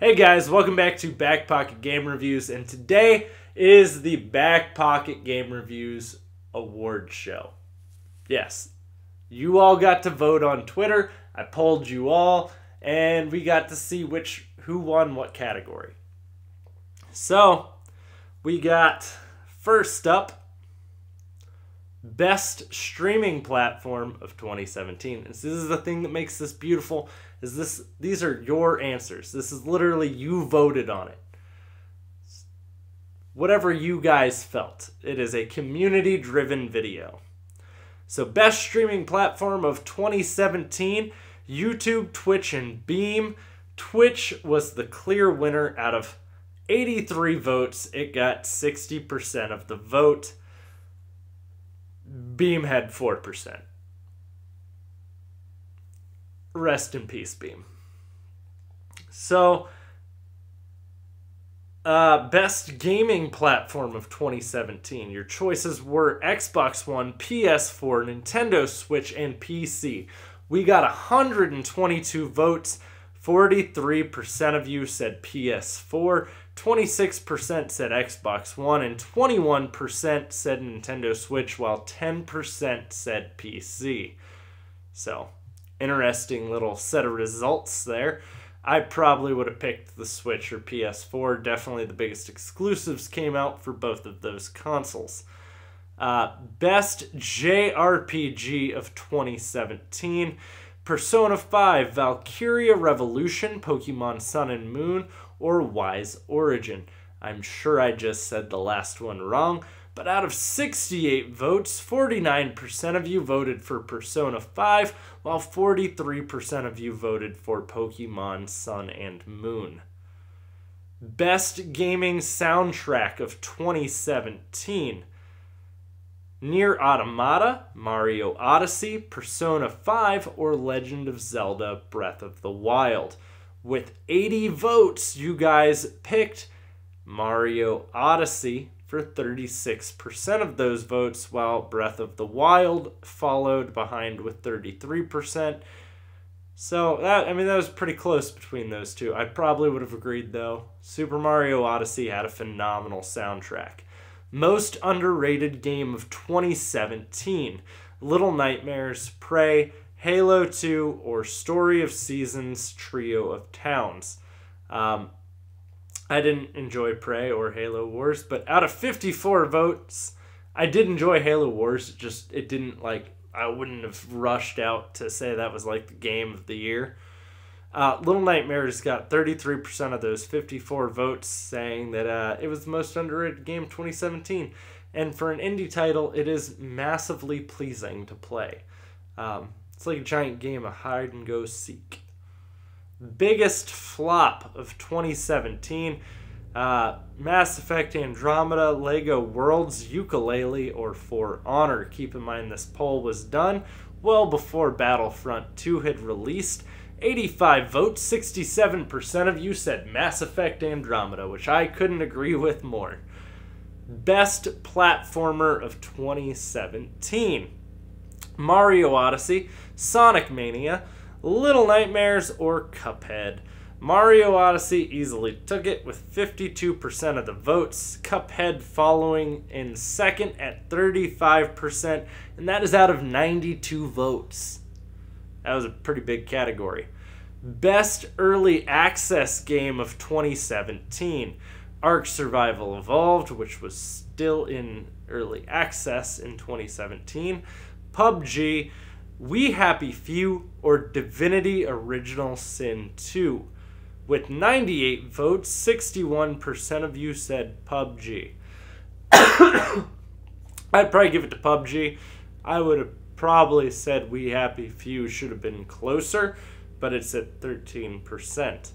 Hey guys, welcome back to Back Pocket Game Reviews, and today is the Back Pocket Game Reviews award show. Yes, you all got to vote on Twitter. I polled you all, and we got to see who won what category. So, we got first up, Best Streaming Platform of 2017. This is the thing that makes this beautiful. These are your answers. This is literally you voted on it. Whatever you guys felt. It is a community-driven video. So best streaming platform of 2017, YouTube, Twitch, and Beam. Twitch was the clear winner. Out of 83 votes, it got 60% of the vote. Beam had 4%. Rest in peace, Beam. So, best gaming platform of 2017. Your choices were Xbox One, PS4, Nintendo Switch, and PC. We got 122 votes. 43% of you said PS4, 26% said Xbox One, and 21% said Nintendo Switch, while 10% said PC. So, interesting little set of results there. I probably would have picked the Switch or PS4. Definitely the biggest exclusives came out for both of those consoles. Best JRPG of 2017. Persona 5, Valkyria Revolution, Pokemon Sun and Moon, or Wise Origin. I'm sure I just said the last one wrong, but out of 68 votes, 49% of you voted for Persona 5, while 43% of you voted for Pokemon Sun and Moon. Best Gaming Soundtrack of 2017. Nier Automata, Mario Odyssey, Persona 5, or Legend of Zelda Breath of the Wild. With 80 votes, you guys picked Mario Odyssey for 36% of those votes, while Breath of the Wild followed behind with 33%. So, that was pretty close between those two. I probably would have agreed, though. Super Mario Odyssey had a phenomenal soundtrack. Most underrated game of 2017. Little Nightmares, Prey, Halo 2, or Story of Seasons Trio of Towns. I didn't enjoy Prey or Halo Wars, but out of 54 votes, I did enjoy Halo Wars. It didn't, I wouldn't have rushed out to say that was the game of the year. Little Nightmares got 33% of those 54 votes, saying that it was the most underrated game of 2017. And for an indie title, it is massively pleasing to play. It's like a giant game of hide and go seek. Biggest flop of 2017. Mass Effect Andromeda, Lego Worlds, Yooka-Laylee, or For Honor. Keep in mind this poll was done well before Battlefront 2 had released. 85 votes, 67% of you said Mass Effect Andromeda, which I couldn't agree with more. Best Platformer of 2017. Mario Odyssey, Sonic Mania, Little Nightmares, or Cuphead. Mario Odyssey easily took it with 52% of the votes. Cuphead following in second at 35%, and that is out of 92 votes. That was a pretty big category. Best Early Access Game of 2017. Ark Survival Evolved, which was still in early access in 2017. PUBG, We Happy Few, or Divinity Original Sin 2. With 98 votes, 61% of you said PUBG. I'd probably give it to PUBG. I would have probably said We Happy Few should have been closer, but it's at 13%.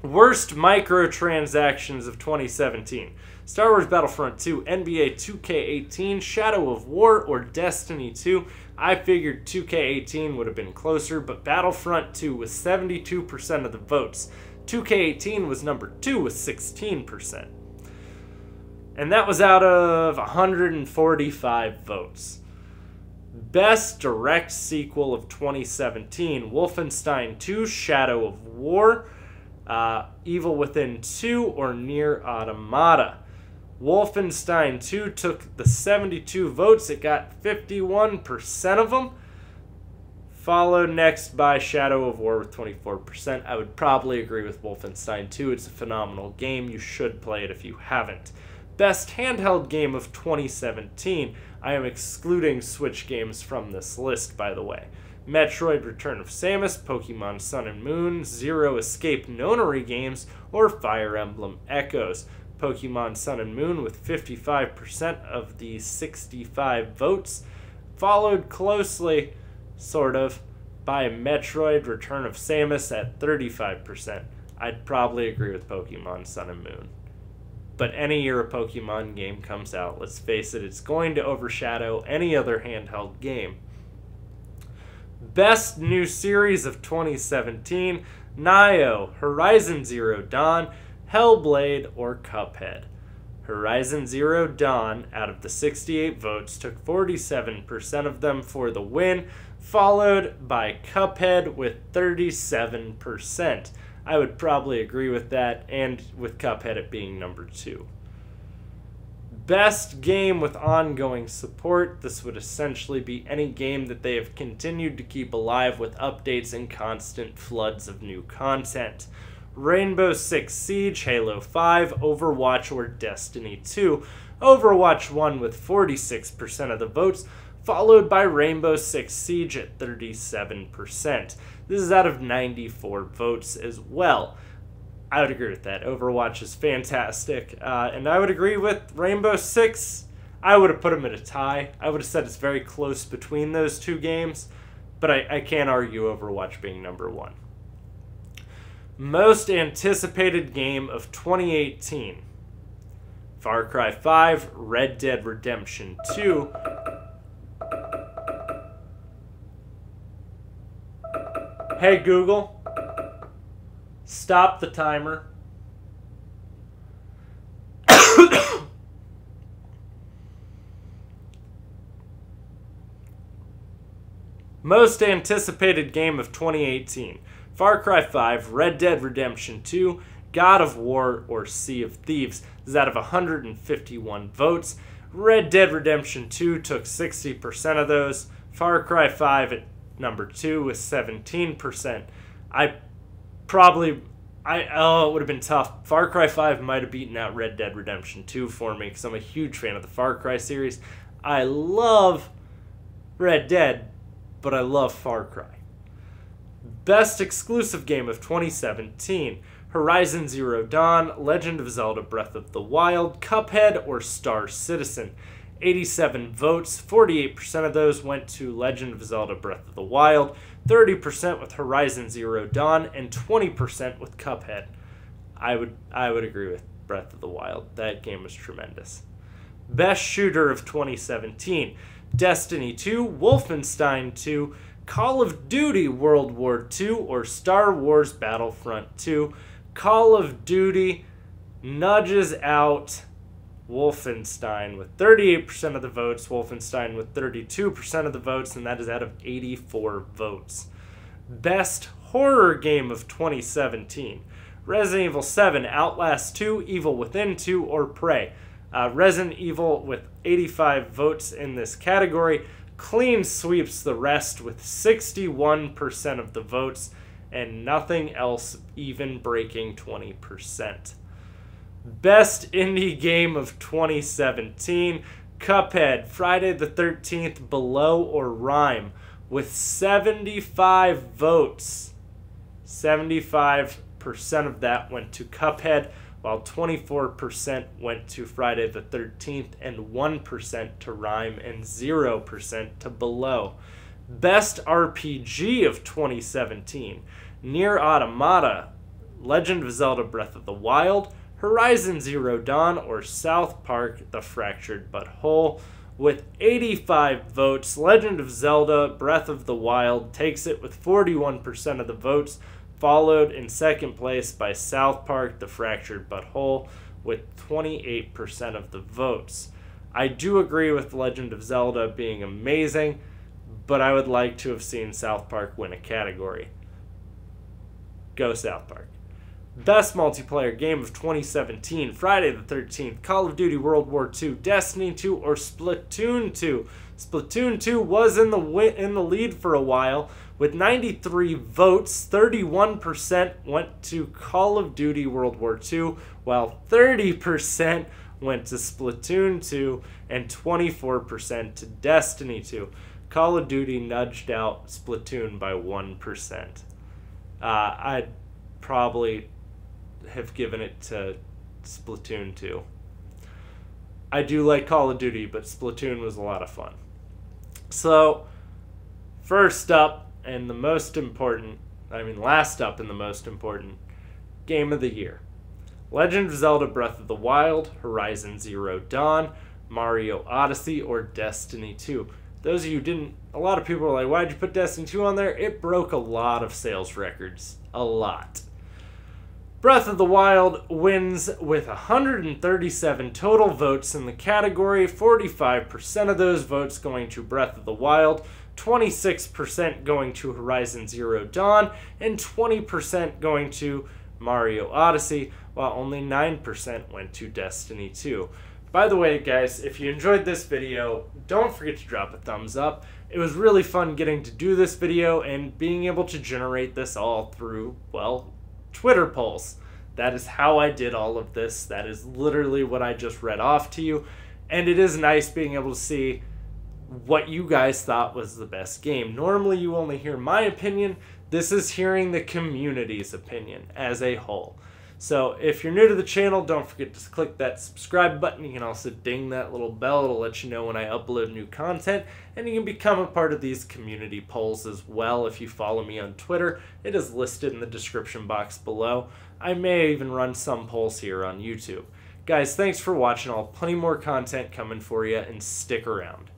Worst microtransactions of 2017. Star Wars Battlefront 2, NBA 2K18, Shadow of War, or Destiny 2. I figured 2K18 would have been closer, but Battlefront 2 was 72% of the votes. 2K18 was number 2 with 16%. And that was out of 145 votes. Best Direct Sequel of 2017, Wolfenstein 2, Shadow of War. Evil Within 2 or Nier Automata. Wolfenstein 2 took the 72 votes. It got 51% of them. Followed next by Shadow of War with 24%. I would probably agree with Wolfenstein 2. It's a phenomenal game. You should play it if you haven't. Best handheld game of 2017. I am excluding Switch games from this list, by the way. Metroid Return of Samus, Pokemon Sun and Moon, Zero Escape Nonary games, or Fire Emblem Echoes. Pokemon Sun and Moon with 55% of the 65 votes, followed closely, sort of, by Metroid Return of Samus at 35%. I'd probably agree with Pokemon Sun and Moon. But any year a Pokemon game comes out, let's face it, it's going to overshadow any other handheld game. Best New Series of 2017, Nioh, Horizon Zero Dawn, Hellblade, or Cuphead. Horizon Zero Dawn, out of the 68 votes, took 47% of them for the win, followed by Cuphead with 37%. I would probably agree with that, and with Cuphead it being number 2. Best game with ongoing support. This would essentially be any game that they have continued to keep alive with updates and constant floods of new content. Rainbow Six Siege, Halo 5, Overwatch, or Destiny 2. Overwatch won with 46% of the votes, followed by Rainbow Six Siege at 37%. This is out of 94 votes as well. I would agree with that. Overwatch is fantastic. And I would agree with Rainbow Six. I would have put them at a tie. I would have said it's very close between those two games. But I can't argue Overwatch being number 1. Most anticipated game of 2018. Far Cry 5, Red Dead Redemption 2. Hey Google, stop the timer. Most anticipated game of 2018. Far Cry 5, Red Dead Redemption 2, God of War, or Sea of Thieves. This is out of 151 votes. Red Dead Redemption 2 took 60% of those. Far Cry 5 at number 2 with 17%. It would have been tough. Far Cry 5 might have beaten out Red Dead Redemption 2 for me because I'm a huge fan of the Far Cry series. I love Red Dead, but I love Far Cry. Best exclusive game of 2017. Horizon Zero Dawn, Legend of Zelda Breath of the Wild, Cuphead, or Star Citizen. 87 votes, 48% of those went to Legend of Zelda Breath of the Wild, 30% with Horizon Zero Dawn, and 20% with Cuphead. I would agree with Breath of the Wild. That game was tremendous. Best shooter of 2017. Destiny 2, Wolfenstein 2, Call of Duty World War II, or Star Wars Battlefront 2. Call of Duty nudges out Wolfenstein with 38% of the votes, Wolfenstein with 32% of the votes, and that is out of 84 votes. Best horror game of 2017. Resident Evil 7, Outlast 2, Evil Within 2, or Prey. Resident Evil with 85 votes in this category clean sweeps the rest with 61% of the votes, and nothing else even breaking 20%. Best indie game of 2017. Cuphead, Friday the 13th, Below, or Rhyme, with 75 votes. 75% of that went to Cuphead, while 24% went to Friday the 13th, and 1% to Rhyme, and 0% to Below. Best RPG of 2017. Nier Automata, Legend of Zelda Breath of the Wild, Horizon Zero Dawn, or South Park: The Fractured But Whole. With 85 votes, Legend of Zelda Breath of the Wild takes it with 41% of the votes, followed in second place by South Park: The Fractured But Whole with 28% of the votes. I do agree with Legend of Zelda being amazing, but I would like to have seen South Park win a category. Go South Park. Best multiplayer game of 2017, Friday the 13th, Call of Duty World War II, Destiny 2, or Splatoon 2. Splatoon 2 was in the lead for a while. With 93 votes, 31% went to Call of Duty World War II, while 30% went to Splatoon 2 and 24% to Destiny 2. Call of Duty nudged out Splatoon by 1%. I'd probably have given it to Splatoon 2. I do like Call of Duty, but Splatoon was a lot of fun. So, first up, and the most important, last up and the most important, Game of the Year. Legend of Zelda Breath of the Wild, Horizon Zero Dawn, Mario Odyssey, or Destiny 2. Those of you who didn't, a lot of people are like, why'd you put Destiny 2 on there? It broke a lot of sales records. A lot. Breath of the Wild wins with 137 total votes in the category, 45% of those votes going to Breath of the Wild, 26% going to Horizon Zero Dawn, and 20% going to Mario Odyssey, while only 9% went to Destiny 2. By the way, guys, if you enjoyed this video, don't forget to drop a thumbs up. It was really fun getting to do this video and being able to generate this all through, well, Twitter polls. That is how I did all of this. That is literally what I just read off to you. And it is nice being able to see what you guys thought was the best game. Normally you only hear my opinion. This is hearing the community's opinion as a whole. So if you're new to the channel, don't forget to click that subscribe button. You can also ding that little bell to let you know when I upload new content. And you can become a part of these community polls as well if you follow me on Twitter. It is listed in the description box below. I may even run some polls here on YouTube. Guys, thanks for watching. I'll have plenty more content coming for you, and stick around.